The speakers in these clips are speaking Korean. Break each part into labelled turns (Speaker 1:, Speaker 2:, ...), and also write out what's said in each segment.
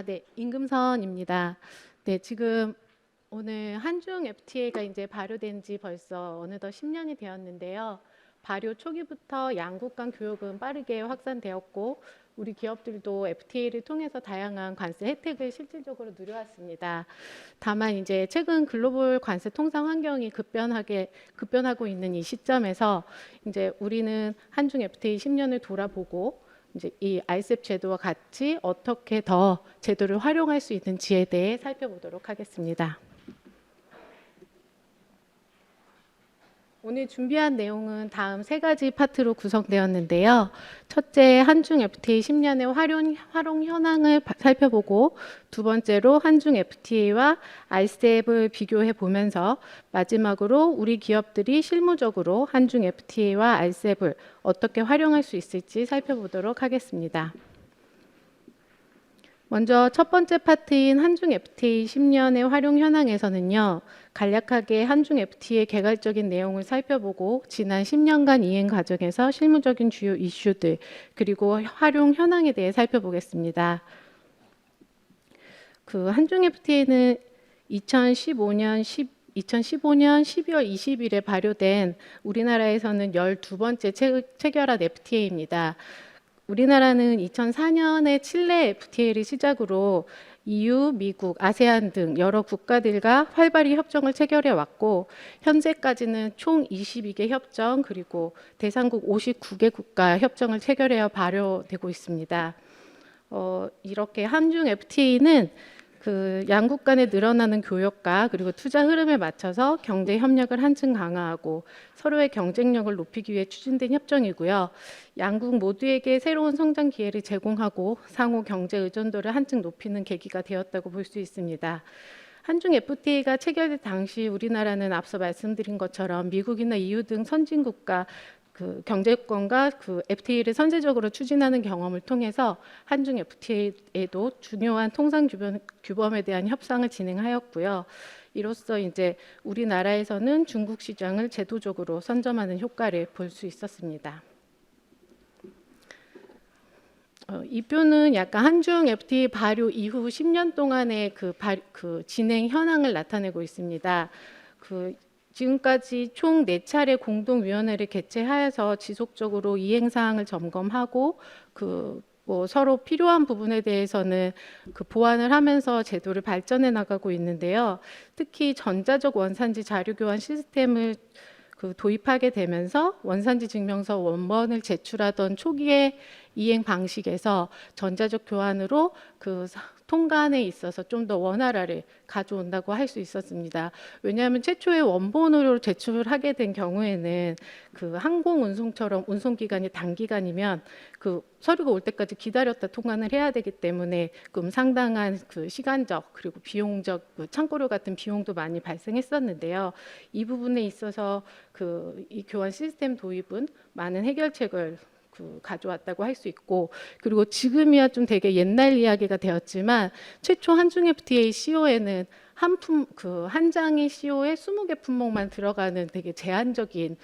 Speaker 1: 네, 임금선입니다. 네, 지금 오늘 한중 FTA가 이제 발효된 지 벌써 어느덧 10년이 되었는데요. 발효 초기부터 양국 간 교역은 빠르게 확산되었고, 우리 기업들도 FTA를 통해서 다양한 관세 혜택을 실질적으로 누려왔습니다. 다만 이제 최근 글로벌 관세 통상 환경이 급변하고 있는 이 시점에서 이제 우리는 한중 FTA 10년을 돌아보고 이제 이 RCEP 제도와 같이 어떻게 더 제도를 활용할 수 있는지에 대해 살펴보도록 하겠습니다. 오늘 준비한 내용은 다음 세 가지 파트로 구성되었는데요. 첫째, 한중 FTA 10년의 활용 현황을 살펴보고, 두 번째로 한중 FTA와 RCEP을 비교해 보면서, 마지막으로 우리 기업들이 실무적으로 한중 FTA와 RCEP을 어떻게 활용할 수 있을지 살펴보도록 하겠습니다. 먼저 첫 번째 파트인 한중 FTA 10년의 활용 현황에서는요, 간략하게 한중 FTA의 개괄적인 내용을 살펴보고 지난 10년간 이행 과정에서 실무적인 주요 이슈들 그리고 활용 현황에 대해 살펴보겠습니다. 한중 FTA는 2015년 12월 20일에 발효된 우리나라에서는 12번째 체결한 FTA입니다. 우리나라는 2004년에 칠레 FTA를 시작으로 EU, 미국, 아세안 등 여러 국가들과 활발히 협정을 체결해 왔고, 현재까지는 총 22개 협정 그리고 대상국 59개 국가 협정을 체결하여 발효되고 있습니다. 이렇게 한중 FTA는 양국 간에 늘어나는 교역과 그리고 투자 흐름에 맞춰서 경제 협력을 한층 강화하고 서로의 경쟁력을 높이기 위해 추진된 협정이고요. 양국 모두에게 새로운 성장 기회를 제공하고 상호 경제 의존도를 한층 높이는 계기가 되었다고 볼 수 있습니다. 한중 FTA가 체결될 당시 우리나라는 앞서 말씀드린 것처럼 미국이나 EU 등 선진국가 경제권과 FTA를 선제적으로 추진하는 경험을 통해서 한중 FTA에도 중요한 통상 규범에 대한 협상을 진행하였고요. 이로써 이제 우리나라에서는 중국 시장을 제도적으로 선점하는 효과를 볼 수 있었습니다. 이 표는 약간 한중 FTA 발효 이후 10년 동안의 진행 현황을 나타내고 있습니다. 지금까지 총 4차례 공동위원회를 개최하여서 지속적으로 이행 사항을 점검하고 서로 필요한 부분에 대해서는 보완을 하면서 제도를 발전해 나가고 있는데요. 특히 전자적 원산지 자료 교환 시스템을 도입하게 되면서 원산지 증명서 원본을 제출하던 초기의 이행 방식에서 전자적 교환으로 통관에 있어서 좀 더 원활화를 가져온다고 할 수 있었습니다. 왜냐하면 최초의 원본으로 제출하게 된 경우에는 항공 운송처럼 운송 기간이 단기간이면 서류가 올 때까지 기다렸다 통관을 해야 되기 때문에 상당한 시간적 그리고 비용적 창고료 같은 비용도 많이 발생했었는데요. 이 부분에 있어서 이 교환 시스템 도입은 많은 해결책을 가져왔다고 할 수 있고, 그리고 지금이야 좀 되게 옛날 이야기가 되었지만 최초 한중 FTA CO에는 한 장의 CO에 20개 품목만 들어가는 되게 제한적인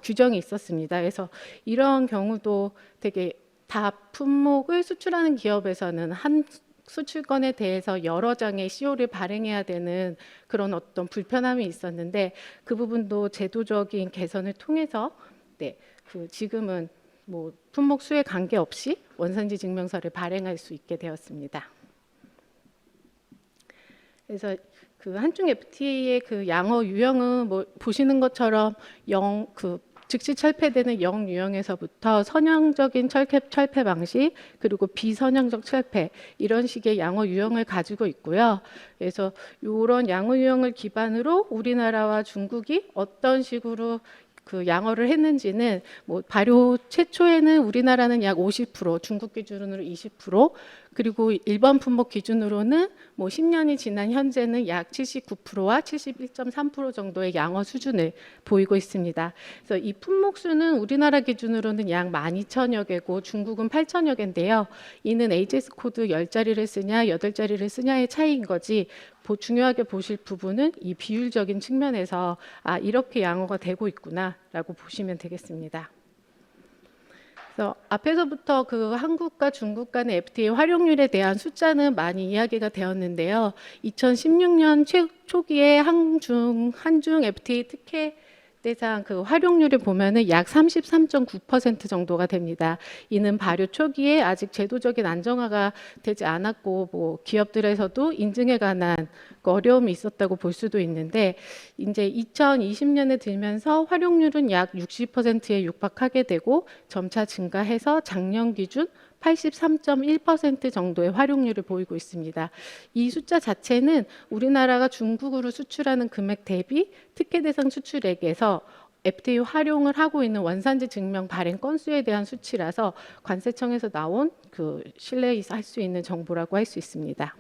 Speaker 1: 규정이 있었습니다. 그래서 이런 경우도 되게 다 품목을 수출하는 기업에서는 한 수출건에 대해서 여러 장의 CO를 발행해야 되는 그런 어떤 불편함이 있었는데, 그 부분도 제도적인 개선을 통해서 지금은 품목 수에 관계없이 원산지 증명서를 발행할 수 있게 되었습니다. 그래서 한중 FTA의 양어 유형은 보시는 것처럼 즉시 철폐되는 영유형에서부터 선형적인 철폐 방식 그리고 비선형적 철폐 이런 식의 양어 유형을 가지고 있고요. 그래서 이런 양어 유형을 기반으로 우리나라와 중국이 어떤 식으로 양어를 했는지는 발효 최초에는 우리나라는 약 50%, 중국 기준으로 20%, 그리고 일반 품목 기준으로는 10년이 지난 현재는 약 79%와 71.3% 정도의 양어 수준을 보이고 있습니다. 그래서 이 품목 수는 우리나라 기준으로는 약 12,000여 개고 중국은 8,000여 개인데요. 이는 HS 코드 10자리를 쓰냐 8자리를 쓰냐의 차이인 거지, 중요하게 보실 부분은 이 비율적인 측면에서 이렇게 양어가 되고 있구나라고 보시면 되겠습니다. 그래서 앞에서부터 그 한국과 중국 간의 FTA 활용률에 대한 숫자는 많이 이야기가 되었는데요. 2016년 초기에 한중 FTA 특혜 대상 그 활용률을 보면은 약 33.9% 정도가 됩니다. 이는 발효 초기에 아직 제도적인 안정화가 되지 않았고 뭐 기업들에서도 인증에 관한 그 어려움이 있었다고 볼 수도 있는데 이제 2020년에 들면서 활용률은 약 60%에 육박하게 되고 점차 증가해서 작년 기준 83.1% 정도의 활용률을 보이고 있습니다. 이 숫자 자체는 우리나라가 중국으로 수출하는 금액 대비 특혜 대상 수출액에서 FTA 활용을 하고 있는 원산지 증명 발행 건수에 대한 수치라서 관세청에서 나온 그 신뢰할 수 있는 정보라고 할 수 있습니다.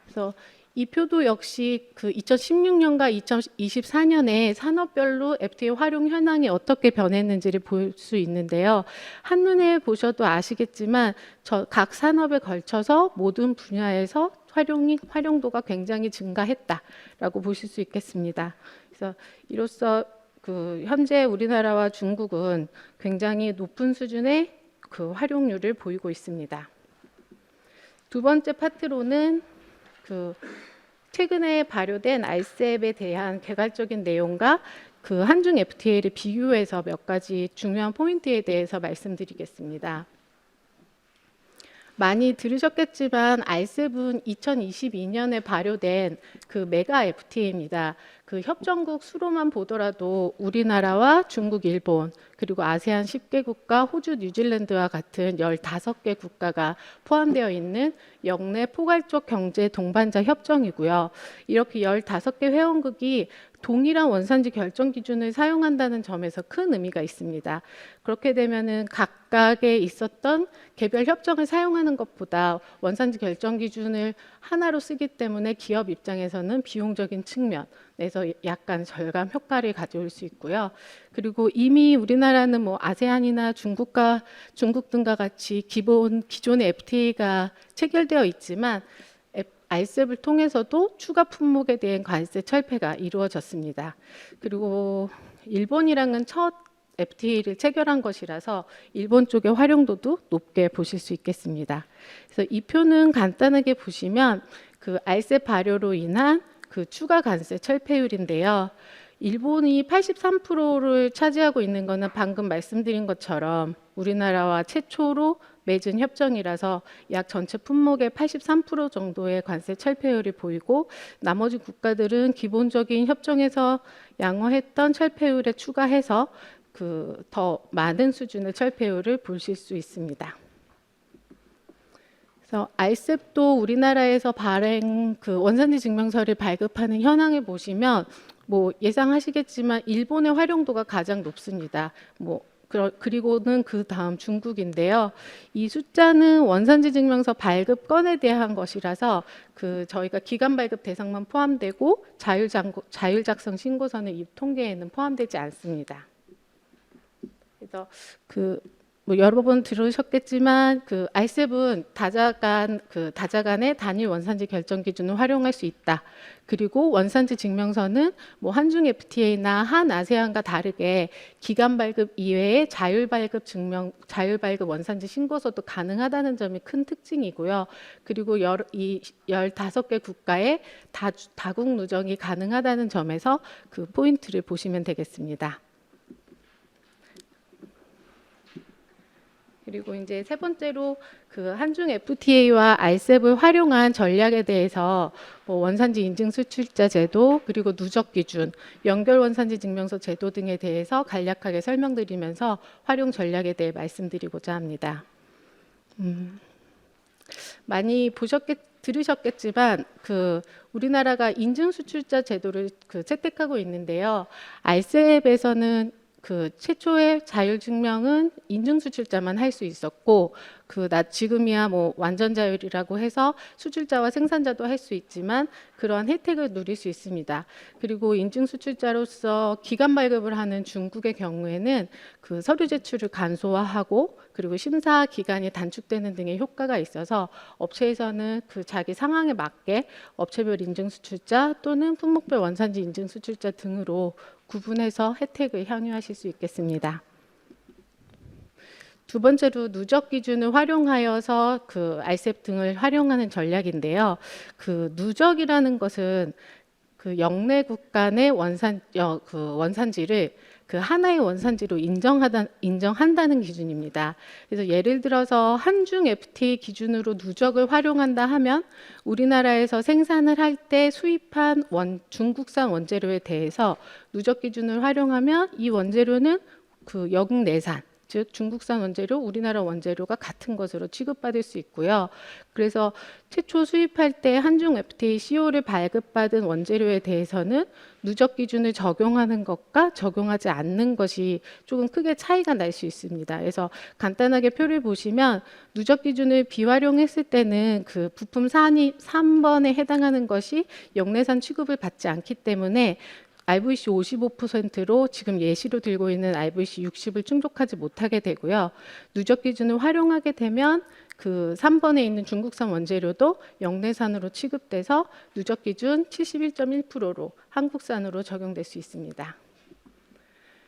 Speaker 1: 그래서 이 표도 역시 그 2016년과 2024년에 산업별로 FTA 활용 현황이 어떻게 변했는지를 볼 수 있는데요. 한눈에 보셔도 아시겠지만 각 산업에 걸쳐서 모든 분야에서 활용도가 굉장히 증가했다라고 보실 수 있겠습니다. 그래서 이로써 그 현재 우리나라와 중국은 굉장히 높은 수준의 그 활용률을 보이고 있습니다. 두 번째 파트로는 그 최근에 발효된 RCEP에 대한 개괄적인 내용과 그 한중 FTA를 비교해서 몇 가지 중요한 포인트에 대해서 말씀드리겠습니다. 많이 들으셨겠지만 RCEP은 2022년에 발효된 그 메가 FTA입니다. 그 협정국 수로만 보더라도 우리나라와 중국, 일본, 그리고 아세안 10개국과 호주, 뉴질랜드와 같은 15개 국가가 포함되어 있는 역내 포괄적 경제 동반자 협정이고요. 이렇게 15개 회원국이 동일한 원산지 결정 기준을 사용한다는 점에서 큰 의미가 있습니다. 그렇게 되면은 각각에 있었던 개별 협정을 사용하는 것보다 원산지 결정 기준을 하나로 쓰기 때문에 기업 입장에서는 비용적인 측면에서 약간 절감 효과를 가져올 수 있고요. 그리고 이미 우리나라는 뭐 아세안이나 중국 등과 같이 기존의 FTA가 체결되어 있지만 RCEP을 통해서도 추가 품목에 대한 관세 철폐가 이루어졌습니다. 그리고 일본이랑은 첫 FTA를 체결한 것이라서 일본 쪽의 활용도도 높게 보실 수 있겠습니다. 그래서 이 표는 간단하게 보시면 그 RCEP 발효로 인한 그 추가 관세 철폐율인데요. 일본이 83%를 차지하고 있는 것은 방금 말씀드린 것처럼 우리나라와 최초로 맺은 협정이라서 약 전체 품목의 83% 정도의 관세 철폐율이 보이고 나머지 국가들은 기본적인 협정에서 양호했던 철폐율에 추가해서 그 더 많은 수준의 철폐율을 보실 수 있습니다. 그래서 RCEP도 우리나라에서 발행 그 원산지 증명서를 발급하는 현황을 보시면 뭐 예상하시겠지만 일본의 활용도가 가장 높습니다. 그리고는 그 다음 중국인데요. 이 숫자는 원산지 증명서 발급 건에 대한 것이라서 그 저희가 기간 발급 대상만 포함되고 자율 작성 신고서는 이 통계에는 포함되지 않습니다. 그래서 뭐 여러 번 들으셨겠지만 그 RCEP은 다자간의 단일 원산지 결정 기준을 활용할 수 있다. 그리고 원산지 증명서는 뭐 한중 FTA나 한 아세안과 다르게 기간 발급 이외에 자율 발급 원산지 신고서도 가능하다는 점이 큰 특징이고요. 그리고 이 15개 국가의 다국 누정이 가능하다는 점에서 그 포인트를 보시면 되겠습니다. 그리고 이제 세 번째로 그 한중 FTA와 RCEP을 활용한 전략에 대해서 뭐 원산지 인증 수출자 제도 그리고 누적 기준, 연결 원산지 증명서 제도 등에 대해서 간략하게 설명드리면서 활용 전략에 대해 말씀드리고자 합니다. 많이 들으셨겠지만 그 우리나라가 인증 수출자 제도를 채택하고 있는데요. RCEP에서는 그 최초의 자율 증명은 인증 수출자만 할 수 있었고 지금이야 뭐 완전 자율이라고 해서 수출자와 생산자도 할 수 있지만 그러한 혜택을 누릴 수 있습니다. 그리고 인증 수출자로서 기간 발급을 하는 중국의 경우에는 그 서류 제출을 간소화하고 그리고 심사 기간이 단축되는 등의 효과가 있어서 업체에서는 그 자기 상황에 맞게 업체별 인증 수출자 또는 품목별 원산지 인증 수출자 등으로 구분해서 혜택을 향유하실 수 있겠습니다. 두 번째로 누적 기준을 활용하여서 그 RCEP 등을 활용하는 전략인데요. 그 누적이라는 것은 그 영내국 간의 원산지를 그 하나의 원산지로 인정한다는 기준입니다. 그래서 예를 들어서 한중 FTA 기준으로 누적을 활용한다 하면 우리나라에서 생산을 할 때 수입한 중국산 원재료에 대해서 누적 기준을 활용하면 이 원재료는 그 역내산, 즉 중국산 원재료, 우리나라 원재료가 같은 것으로 취급받을 수 있고요. 그래서 최초 수입할 때 한중 FTA CO를 발급받은 원재료에 대해서는 누적 기준을 적용하는 것과 적용하지 않는 것이 조금 크게 차이가 날 수 있습니다. 그래서 간단하게 표를 보시면 누적 기준을 비활용했을 때는 그 부품 산이 3번에 해당하는 것이 역내산 취급을 받지 않기 때문에 RVC 55%로 지금 예시로 들고 있는 RVC 60을 충족하지 못하게 되고요. 누적 기준을 활용하게 되면 그 3번에 있는 중국산 원재료도 역내산으로 취급돼서 누적 기준 71.1%로 한국산으로 적용될 수 있습니다.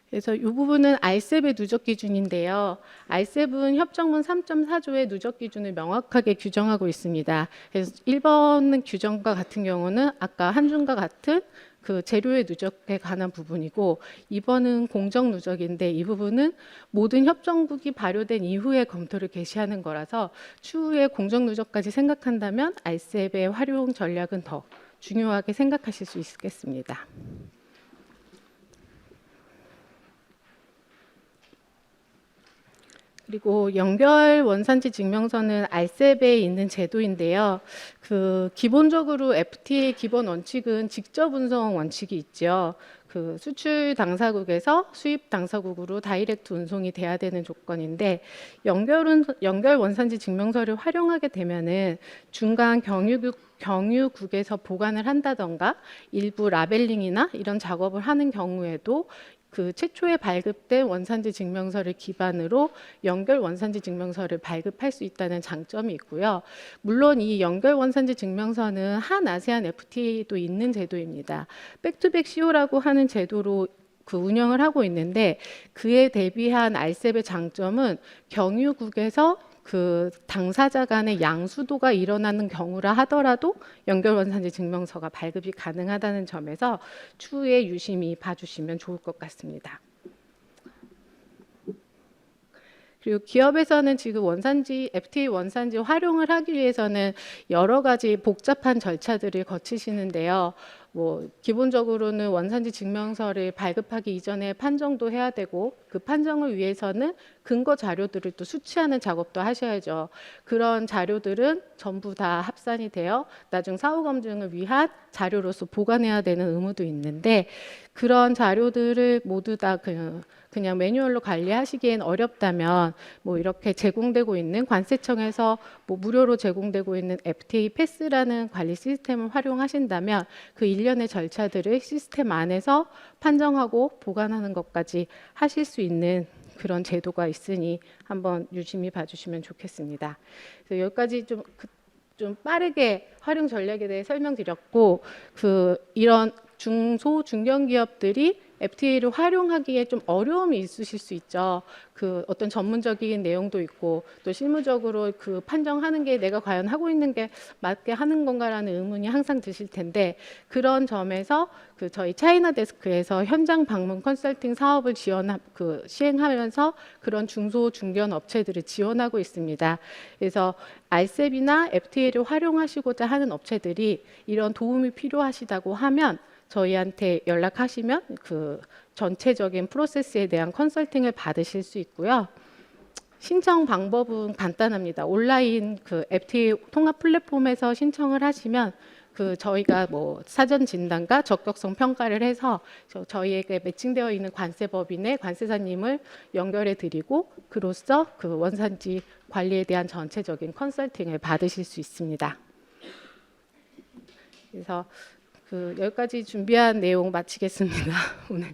Speaker 1: 그래서 이 부분은 RCEP의 누적 기준인데요. RCEP은 협정문 3.4조의 누적 기준을 명확하게 규정하고 있습니다. 그래서 1번 규정과 같은 경우는 아까 한중과 같은 그 재료의 누적에 관한 부분이고 2번은 공정 누적인데 이 부분은 모든 협정국이 발효된 이후에 검토를 개시하는 거라서 추후에 공정 누적까지 생각한다면 RCEP의 활용 전략은 더 중요하게 생각하실 수 있겠습니다. 그리고 연결 원산지 증명서는 RCEP에 있는 제도인데요. 그 기본적으로 FTA 기본 원칙은 직접 운송 원칙이 있죠. 그 수출 당사국에서 수입 당사국으로 다이렉트 운송이 돼야 되는 조건인데 연결 원산지 증명서를 활용하게 되면은 중간 경유국에서 보관을 한다던가 일부 라벨링이나 이런 작업을 하는 경우에도 그 최초에 발급된 원산지 증명서를 기반으로 연결 원산지 증명서를 발급할 수 있다는 장점이 있고요. 물론 이 연결 원산지 증명서는 한 아세안 FTA도 있는 제도입니다. 백투백 CO라고 하는 제도로 그 운영을 하고 있는데 그에 대비한 RCEP의 장점은 경유국에서 그 당사자 간의 양수도가 일어나는 경우라 하더라도 연결 원산지 증명서가 발급이 가능하다는 점에서 추후에 유심히 봐주시면 좋을 것 같습니다. 그리고 기업에서는 지금 FTA 원산지 활용을 하기 위해서는 여러 가지 복잡한 절차들을 거치시는데요. 뭐 기본적으로는 원산지 증명서를 발급하기 이전에 판정도 해야 되고 그 판정을 위해서는 근거 자료들을 또 수취하는 작업도 하셔야죠. 그런 자료들은 전부 다 합산이 되어 나중 사후 검증을 위한 자료로서 보관해야 되는 의무도 있는데 그런 자료들을 모두 다 그냥 매뉴얼로 관리하시기엔 어렵다면 뭐 이렇게 제공되고 있는 관세청에서 뭐 무료로 제공되고 있는 FTA 패스라는 관리 시스템을 활용하신다면 그 일련의 절차들을 시스템 안에서 판정하고 보관하는 것까지 하실 수 있는 그런 제도가 있으니 한번 유심히 봐주시면 좋겠습니다. 그래서 여기까지 좀 빠르게 활용 전략에 대해 설명드렸고 이런 중소 중견 기업들이 FTA를 활용하기에 좀 어려움이 있으실 수 있죠. 그 어떤 전문적인 내용도 있고 또 실무적으로 그 판정하는 게 내가 과연 하고 있는 게 맞게 하는 건가라는 의문이 항상 드실 텐데 그런 점에서 그 저희 차이나 데스크에서 현장 방문 컨설팅 사업을 시행하면서 그런 중소 중견 업체들을 지원하고 있습니다. 그래서 RCEP이나 FTA를 활용하시고자 하는 업체들이 이런 도움이 필요하시다고 하면 저희한테 연락하시면 그 전체적인 프로세스에 대한 컨설팅을 받으실 수 있고요. 신청 방법은 간단합니다. 온라인 그 FTA 통합 플랫폼에서 신청을 하시면 그 저희가 뭐 사전 진단과 적격성 평가를 해서 저희에게 매칭되어 있는 관세법인의 관세사님을 연결해 드리고 그로써 그 원산지 관리에 대한 전체적인 컨설팅을 받으실 수 있습니다. 그래서 여기까지 준비한 내용 마치겠습니다. 오늘.